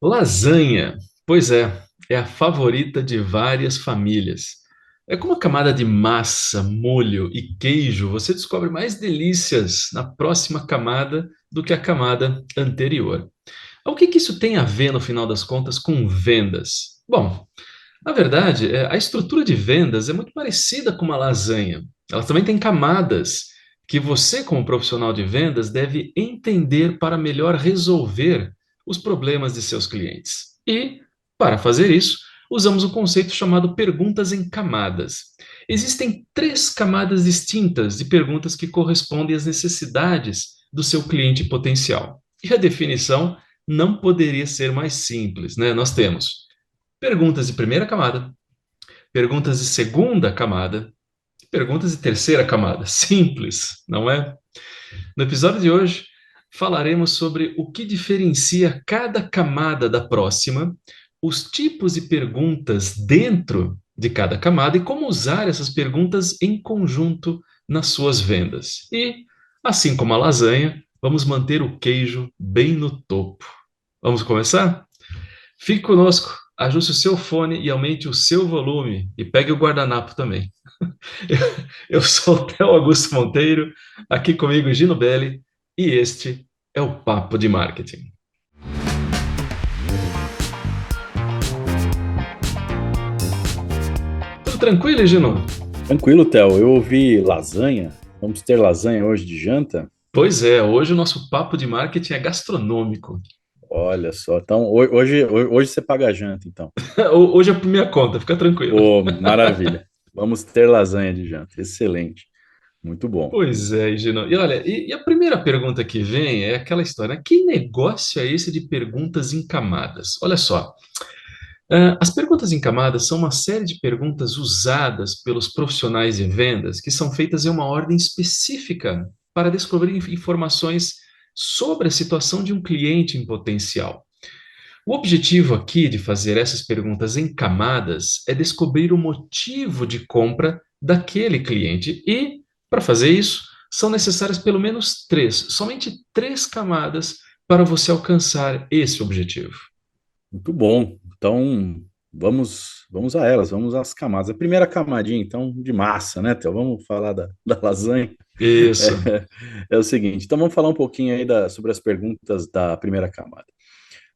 Lasanha, pois é a favorita de várias famílias. É com uma camada de massa, molho e queijo, você descobre mais delícias na próxima camada do que a camada anterior. O que isso tem a ver, no final das contas, com vendas? Bom, na verdade, a estrutura de vendas é muito parecida com uma lasanha. Ela também tem camadas que você, como profissional de vendas, deve entender para melhor resolver os problemas de seus clientes. E, para fazer isso, usamos o conceito chamado perguntas em camadas. Existem três camadas distintas de perguntas que correspondem às necessidades do seu cliente potencial. E a definição não poderia ser mais simples, né? Nós temos perguntas de primeira camada, perguntas de segunda camada, perguntas de terceira camada. Simples, não é? No episódio de hoje, falaremos sobre o que diferencia cada camada da próxima, os tipos de perguntas dentro de cada camada e como usar essas perguntas em conjunto nas suas vendas. E, assim como a lasanha, vamos manter o queijo bem no topo. Vamos começar? Fique conosco, ajuste o seu fone e aumente o seu volume. E pegue o guardanapo também. Eu sou o Theo Augusto Monteiro, aqui comigo Gino Belli, e este é o Papo de Marketing. Tudo tranquilo, Gino? Tranquilo, Theo. Eu ouvi lasanha. Vamos ter lasanha hoje de janta? Pois é, hoje o nosso Papo de Marketing é gastronômico. Olha só. Então, hoje você paga a janta, então. Hoje é por minha conta, fica tranquilo. Ô, maravilha. Vamos ter lasanha de janta. Excelente. Muito bom. Pois é, Gino. E olha, e a primeira pergunta que vem é aquela história, né? Que negócio é esse de perguntas em camadas? Olha só. As perguntas em camadas são uma série de perguntas usadas pelos profissionais de vendas que são feitas em uma ordem específica para descobrir informações sobre a situação de um cliente em potencial. O objetivo aqui de fazer essas perguntas em camadas é descobrir o motivo de compra daquele cliente e, para fazer isso, são necessárias pelo menos somente três camadas para você alcançar esse objetivo. Muito bom. Então, vamos a elas, vamos às camadas. A primeira camadinha, então, de massa, né, Theo? Vamos falar da lasanha. Isso. É o seguinte, então vamos falar um pouquinho aí sobre as perguntas da primeira camada.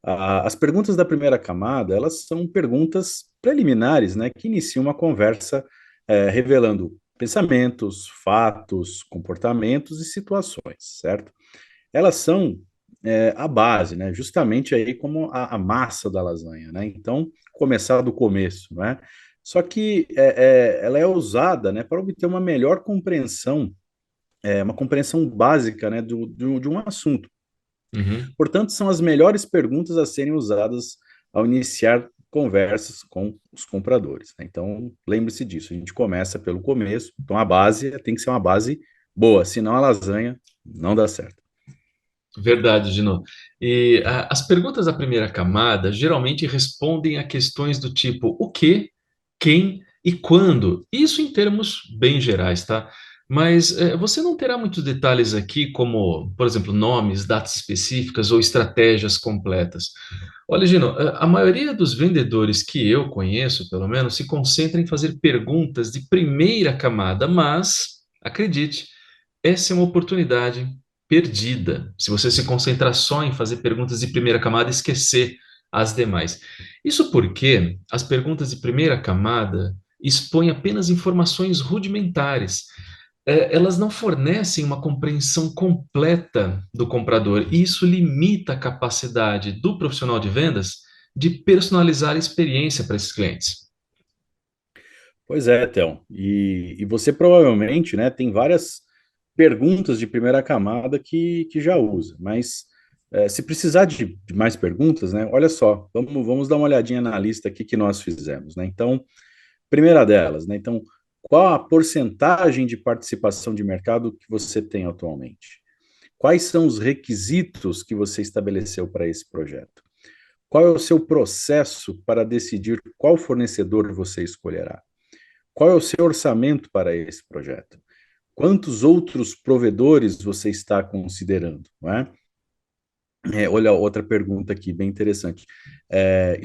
As perguntas da primeira camada, elas são perguntas preliminares, né, que iniciam uma conversa revelando pensamentos, fatos, comportamentos e situações, certo? Elas são a base, né, justamente aí como a massa da lasanha, né? Então, começar do começo, né? Só que ela é usada, né, para obter uma melhor compreensão, uma compreensão básica, né, de um assunto. Uhum. Portanto, são as melhores perguntas a serem usadas ao iniciar conversas com os compradores, né? Então, lembre-se disso, a gente começa pelo começo, então a base tem que ser uma base boa, senão a lasanha não dá certo. Verdade, Gino. E as perguntas da primeira camada geralmente respondem a questões do tipo o que, quem e quando. Isso em termos bem gerais, tá? Mas você não terá muitos detalhes aqui, como, por exemplo, nomes, datas específicas ou estratégias completas. Olha, Gino, a maioria dos vendedores que eu conheço, pelo menos, se concentra em fazer perguntas de primeira camada, mas, acredite, essa é uma oportunidade perdida. Se você se concentrar só em fazer perguntas de primeira camada e esquecer as demais. Isso porque as perguntas de primeira camada expõem apenas informações rudimentares. Elas não fornecem uma compreensão completa do comprador, e isso limita a capacidade do profissional de vendas de personalizar a experiência para esses clientes. Pois é, Theo. E você provavelmente, né, tem várias perguntas de primeira camada que já usa, mas se precisar de mais perguntas, né, olha só, vamos dar uma olhadinha na lista aqui que nós fizemos, né? Então, primeira delas, né? Então, qual a porcentagem de participação de mercado que você tem atualmente? Quais são os requisitos que você estabeleceu para esse projeto? Qual é o seu processo para decidir qual fornecedor você escolherá? Qual é o seu orçamento para esse projeto? Quantos outros provedores você está considerando, não é? Olha, outra pergunta aqui, bem interessante.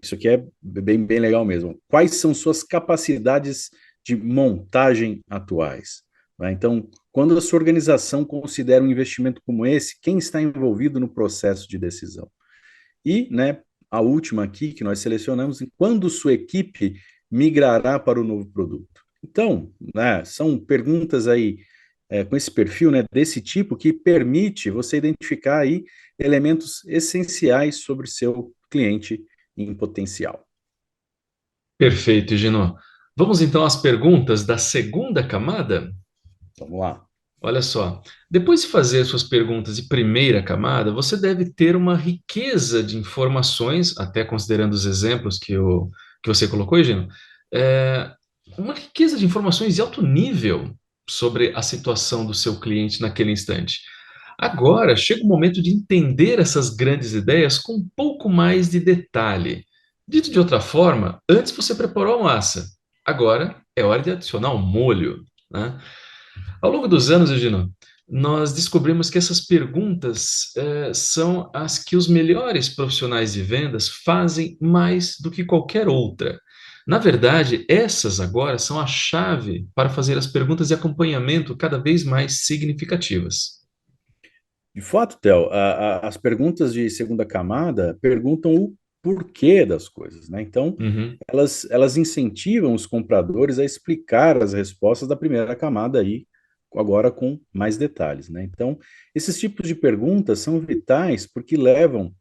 Isso aqui é bem legal mesmo. Quais são suas capacidades de montagem atuais? Né? Então, quando a sua organização considera um investimento como esse, quem está envolvido no processo de decisão? E, né, a última aqui que nós selecionamos, quando sua equipe migrará para o novo produto? Então, né, são perguntas aí com esse perfil, né, desse tipo, que permite você identificar aí elementos essenciais sobre seu cliente em potencial. Perfeito, Gino. Vamos então às perguntas da segunda camada? Vamos lá. Olha só, depois de fazer suas perguntas de primeira camada, você deve ter uma riqueza de informações, até considerando os exemplos que você colocou, Gino, é, uma riqueza de informações de alto nível sobre a situação do seu cliente naquele instante. Agora chega o momento de entender essas grandes ideias com um pouco mais de detalhe. Dito de outra forma, antes você preparou a massa, agora é hora de adicionar o molho, né? Ao longo dos anos, Egino, nós descobrimos que essas perguntas são as que os melhores profissionais de vendas fazem mais do que qualquer outra. Na verdade, essas agora são a chave para fazer as perguntas de acompanhamento cada vez mais significativas. De fato, Theo, as perguntas de segunda camada perguntam o porquê das coisas, né? Então, Uhum. elas incentivam os compradores a explicar as respostas da primeira camada aí, agora com mais detalhes, né? Então, esses tipos de perguntas são vitais porque levam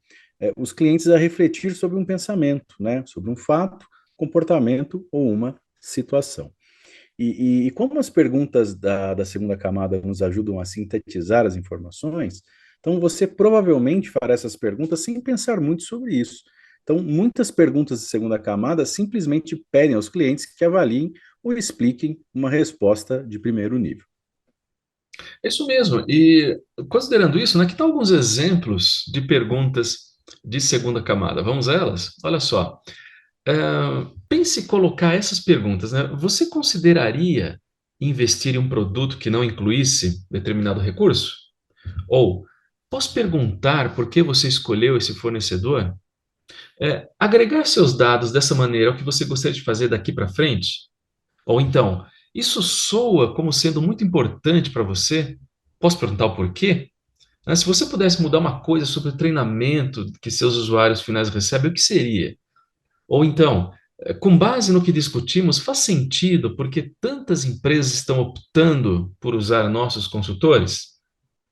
os clientes a refletir sobre um pensamento, né? Sobre um fato, comportamento ou uma situação. E como as perguntas da segunda camada nos ajudam a sintetizar as informações, então você provavelmente fará essas perguntas sem pensar muito sobre isso. Então, muitas perguntas de segunda camada simplesmente pedem aos clientes que avaliem ou expliquem uma resposta de primeiro nível. É isso mesmo. E considerando isso, né, que tal alguns exemplos de perguntas de segunda camada? Vamos a elas? Olha só. É, pense em colocar essas perguntas, né? Você consideraria investir em um produto que não incluísse determinado recurso? Ou posso perguntar por que você escolheu esse fornecedor? Agregar seus dados dessa maneira é o que você gostaria de fazer daqui para frente? Ou então, isso soa como sendo muito importante para você? Posso perguntar o porquê? Né, se você pudesse mudar uma coisa sobre o treinamento que seus usuários finais recebem, o que seria? Ou então, com base no que discutimos, faz sentido porque tantas empresas estão optando por usar nossos consultores?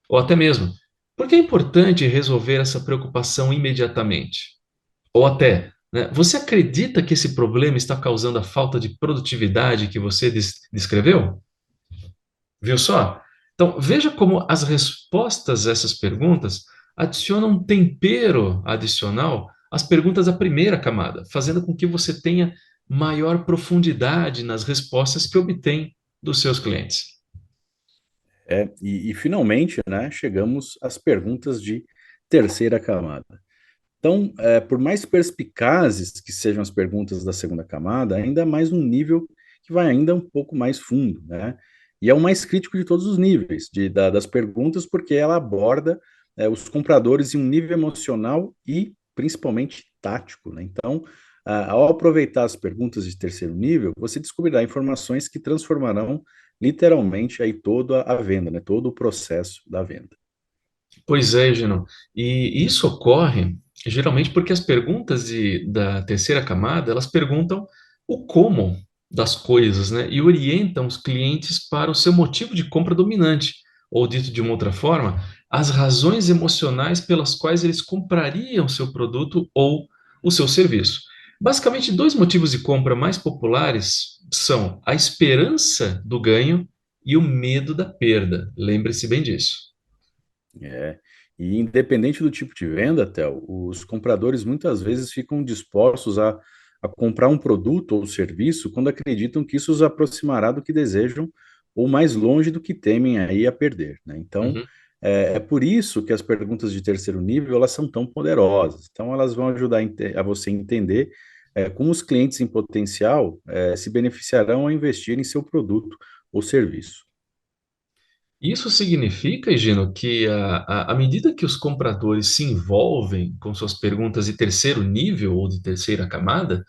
Ou até mesmo, porque é importante resolver essa preocupação imediatamente? Ou até, né, você acredita que esse problema está causando a falta de produtividade que você descreveu? Viu só? Então, veja como as respostas a essas perguntas adicionam um tempero adicional às perguntas da primeira camada, fazendo com que você tenha maior profundidade nas respostas que obtém dos seus clientes. Finalmente, né, chegamos às perguntas de terceira camada. Então, por mais perspicazes que sejam as perguntas da segunda camada, ainda mais um nível que vai ainda um pouco mais fundo, né? E é o mais crítico de todos os níveis das perguntas, porque ela aborda os compradores em um nível emocional e principalmente tático, né? Então, ao aproveitar as perguntas de terceiro nível, você descobrirá informações que transformarão literalmente aí toda a venda, né? Todo o processo da venda. Pois é, Gino. E isso ocorre geralmente porque as perguntas da terceira camada, elas perguntam o como das coisas, né? E orientam os clientes para o seu motivo de compra dominante, ou dito de uma outra forma, as razões emocionais pelas quais eles comprariam o seu produto ou o seu serviço. Basicamente, dois motivos de compra mais populares são a esperança do ganho e o medo da perda. Lembre-se bem disso. É. E independente do tipo de venda, Theo, os compradores muitas vezes ficam dispostos a comprar um produto ou serviço quando acreditam que isso os aproximará do que desejam ou mais longe do que temem aí a perder, né? Então, Uhum. é por isso que as perguntas de terceiro nível, elas são tão poderosas. Então, elas vão ajudar a você entender como os clientes em potencial se beneficiarão ao investir em seu produto ou serviço. Isso significa, Gino, que à medida que os compradores se envolvem com suas perguntas de terceiro nível ou de terceira camada,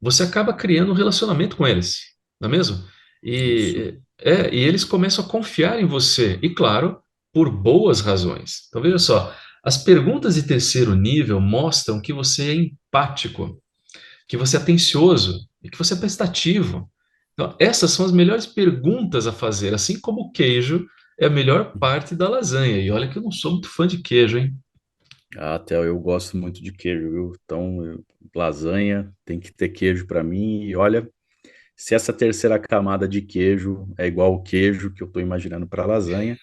você acaba criando um relacionamento com eles, não é mesmo? Isso. E eles começam a confiar em você, e claro, por boas razões. Então veja só, as perguntas de terceiro nível mostram que você é empático, que você é atencioso e que você é prestativo. Então, essas são as melhores perguntas a fazer, assim como o queijo é a melhor parte da lasanha. E olha que eu não sou muito fã de queijo, hein? Ah, Theo, eu gosto muito de queijo, viu? Então, lasanha tem que ter queijo para mim. E olha, se essa terceira camada de queijo é igual o queijo que eu estou imaginando para lasanha,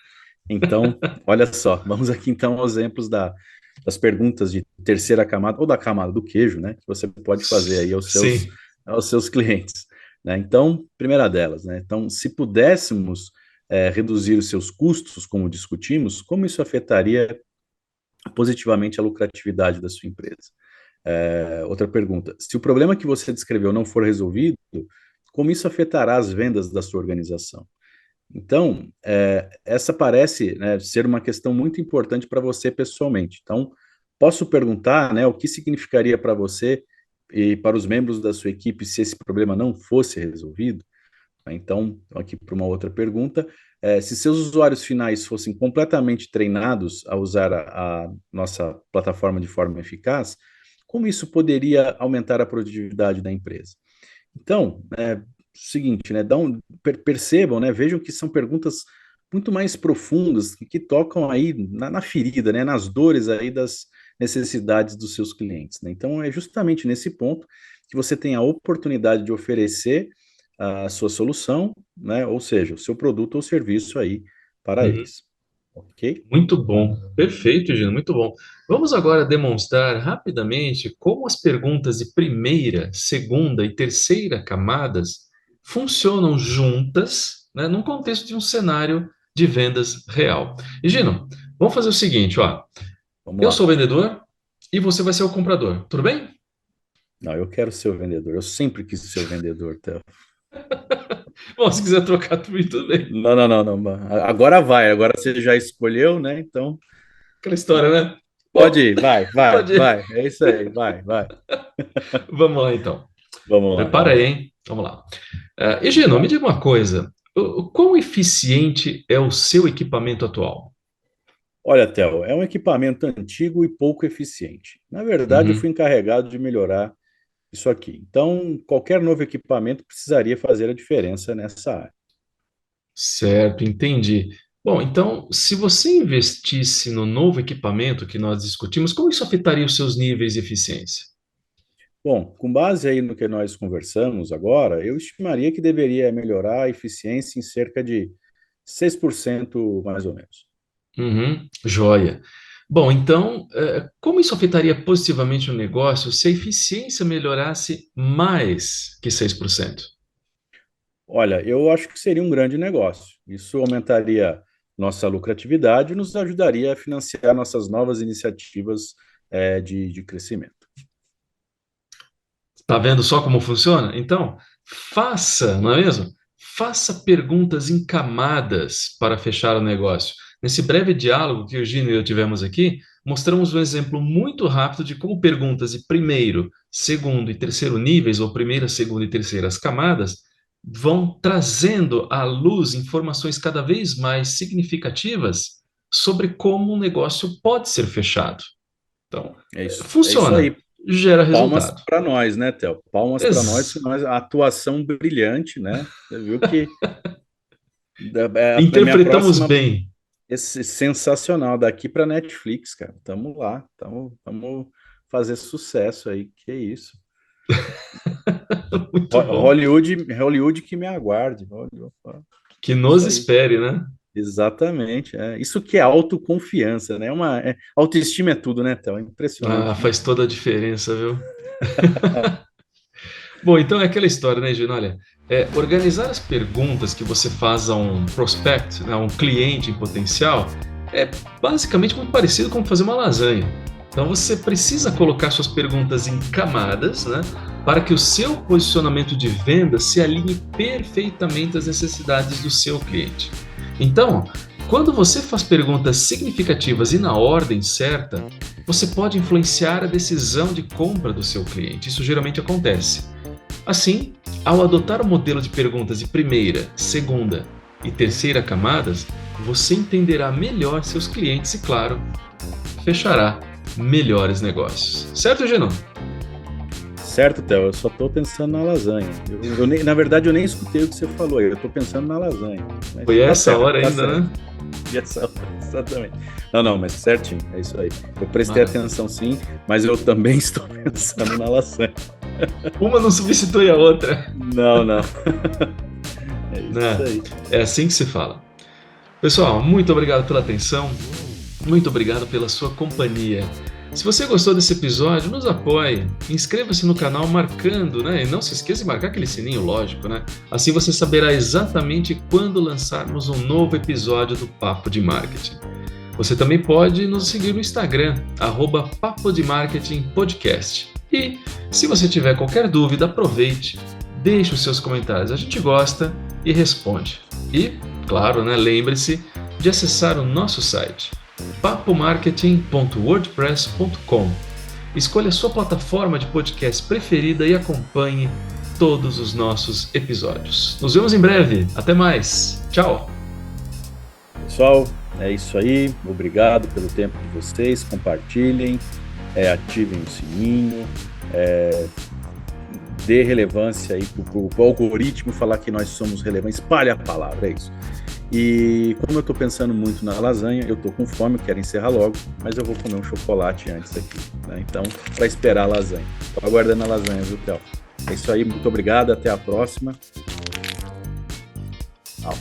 então, olha só, vamos aqui então aos exemplos das perguntas de terceira camada ou da camada do queijo, né? Que você pode fazer aí Sim. aos seus clientes, né? Então, primeira delas, né? Então, se pudéssemos reduzir os seus custos, como discutimos, como isso afetaria positivamente a lucratividade da sua empresa? Outra pergunta: se o problema que você descreveu não for resolvido, como isso afetará as vendas da sua organização? Então, essa parece, né, ser uma questão muito importante para você pessoalmente. Então, posso perguntar, né, o que significaria para você e para os membros da sua equipe se esse problema não fosse resolvido? Então, aqui para uma outra pergunta, se seus usuários finais fossem completamente treinados a usar a nossa plataforma de forma eficaz, como isso poderia aumentar a produtividade da empresa? Então, seguinte, né, percebam, né, vejam que são perguntas muito mais profundas que tocam aí na ferida, né, nas dores aí das necessidades dos seus clientes, né? Então, é justamente nesse ponto que você tem a oportunidade de oferecer a sua solução, né, ou seja, o seu produto ou serviço aí para Uhum. eles, ok? Muito bom, perfeito, Gino, muito bom. Vamos agora demonstrar rapidamente como as perguntas de primeira, segunda e terceira camadas funcionam juntas, né, num contexto de um cenário de vendas real. E, Gino, vamos fazer o seguinte, ó. Vamos Eu sou o lá. vendedor e você vai ser o comprador, tudo bem? Não, eu quero ser o vendedor, eu sempre quis ser o vendedor, Theo. Bom, se quiser trocar tudo, tudo bem. Não, não, não, não. Agora vai, agora você já escolheu, né? Então, Aquela história, né? pode Bom, ir, vai, vai, pode ir. vai. É isso aí, vai, vai. Vamos lá, então. Vamos lá, Prepara vamos aí, lá. hein? Vamos lá. E, Gino, me Tá. diga uma coisa. O quão eficiente é o seu equipamento atual? Olha, Theo, é um equipamento antigo e pouco eficiente. Na verdade, eu Uhum. fui encarregado de melhorar isso aqui. Então, qualquer novo equipamento precisaria fazer a diferença nessa área. Certo, entendi. Bom, então, se você investisse no novo equipamento que nós discutimos, como isso afetaria os seus níveis de eficiência? Bom, com base aí no que nós conversamos agora, eu estimaria que deveria melhorar a eficiência em cerca de 6% mais ou menos. Uhum, joia. Bom, então, como isso afetaria positivamente o negócio se a eficiência melhorasse mais que 6%? Olha, eu acho que seria um grande negócio. Isso aumentaria nossa lucratividade e nos ajudaria a financiar nossas novas iniciativas, de crescimento. Tá vendo só como funciona? Então, faça, não é mesmo? Faça perguntas em camadas para fechar o negócio. Nesse breve diálogo que o Gino e eu tivemos aqui, mostramos um exemplo muito rápido de como perguntas de primeiro, segundo e terceiro níveis, ou primeira, segunda e terceiras camadas, vão trazendo à luz informações cada vez mais significativas sobre como um negócio pode ser fechado. Então, É isso funciona, aí. gera Palmas resultado. para nós, né, Theo? Palmas para nós, que Ex- nós, a atuação brilhante, né? Você viu que a minha Interpretamos próxima bem. esse sensacional daqui para Netflix, cara. Tamo lá, tamo fazer sucesso aí, que é isso. Muito bom. Hollywood que me aguarde. Hollywood, Que nos isso aí. espere, né? Exatamente. Isso que é autoconfiança, né? Autoestima é tudo, né, Théo? É Ah, impressionante, né? faz toda a diferença, viu? Bom, então é aquela história, né, Gino? Olha, organizar as perguntas que você faz a um prospect, né, a um cliente em potencial, é basicamente muito parecido com fazer uma lasanha. Então você precisa colocar suas perguntas em camadas, né, para que o seu posicionamento de venda se alinhe perfeitamente às necessidades do seu cliente. Então, Quando você faz perguntas significativas e na ordem certa, você pode influenciar a decisão de compra do seu cliente. Isso geralmente acontece. Assim, ao adotar o modelo de perguntas de primeira, segunda e terceira camadas, você entenderá melhor seus clientes e, claro, fechará melhores negócios. Certo, Genon? Certo, Theo, eu só estou pensando na lasanha. Na verdade, eu nem escutei o que você falou, eu estou pensando na lasanha. Mas Foi essa certo, hora ainda, certo. né? Exatamente. Não, mas certinho, é isso aí. Eu prestei atenção sim, mas eu também estou pensando na lasanha. Uma não substitui a outra. Não. É isso aí. É assim que se fala. Pessoal, muito obrigado pela atenção, muito obrigado pela sua companhia. Se você gostou desse episódio, nos apoie, inscreva-se no canal marcando, né? E não se esqueça de marcar aquele sininho, lógico, né? Assim você saberá exatamente quando lançarmos um novo episódio do Papo de Marketing. Você também pode nos seguir no Instagram, @Papo de Marketing Podcast. E, se você tiver qualquer dúvida, aproveite, deixe os seus comentários, a gente gosta e responde. E, claro, né, lembre-se de acessar o nosso site, papomarketing.wordpress.com. Escolha a sua plataforma de podcast preferida e acompanhe todos os nossos episódios. Nos vemos em breve. Até mais. Tchau. Pessoal, é isso aí. Obrigado pelo tempo de vocês. Compartilhem, ativem o sininho, dê relevância aí para o algoritmo falar que nós somos relevantes. Espalhe a palavra, é isso. E como eu estou pensando muito na lasanha, eu estou com fome, quero encerrar logo, mas eu vou comer um chocolate antes aqui, né? Então, para esperar a lasanha. Estou aguardando a lasanha, viu, Theo? É isso aí, muito obrigado, até a próxima. Tchau.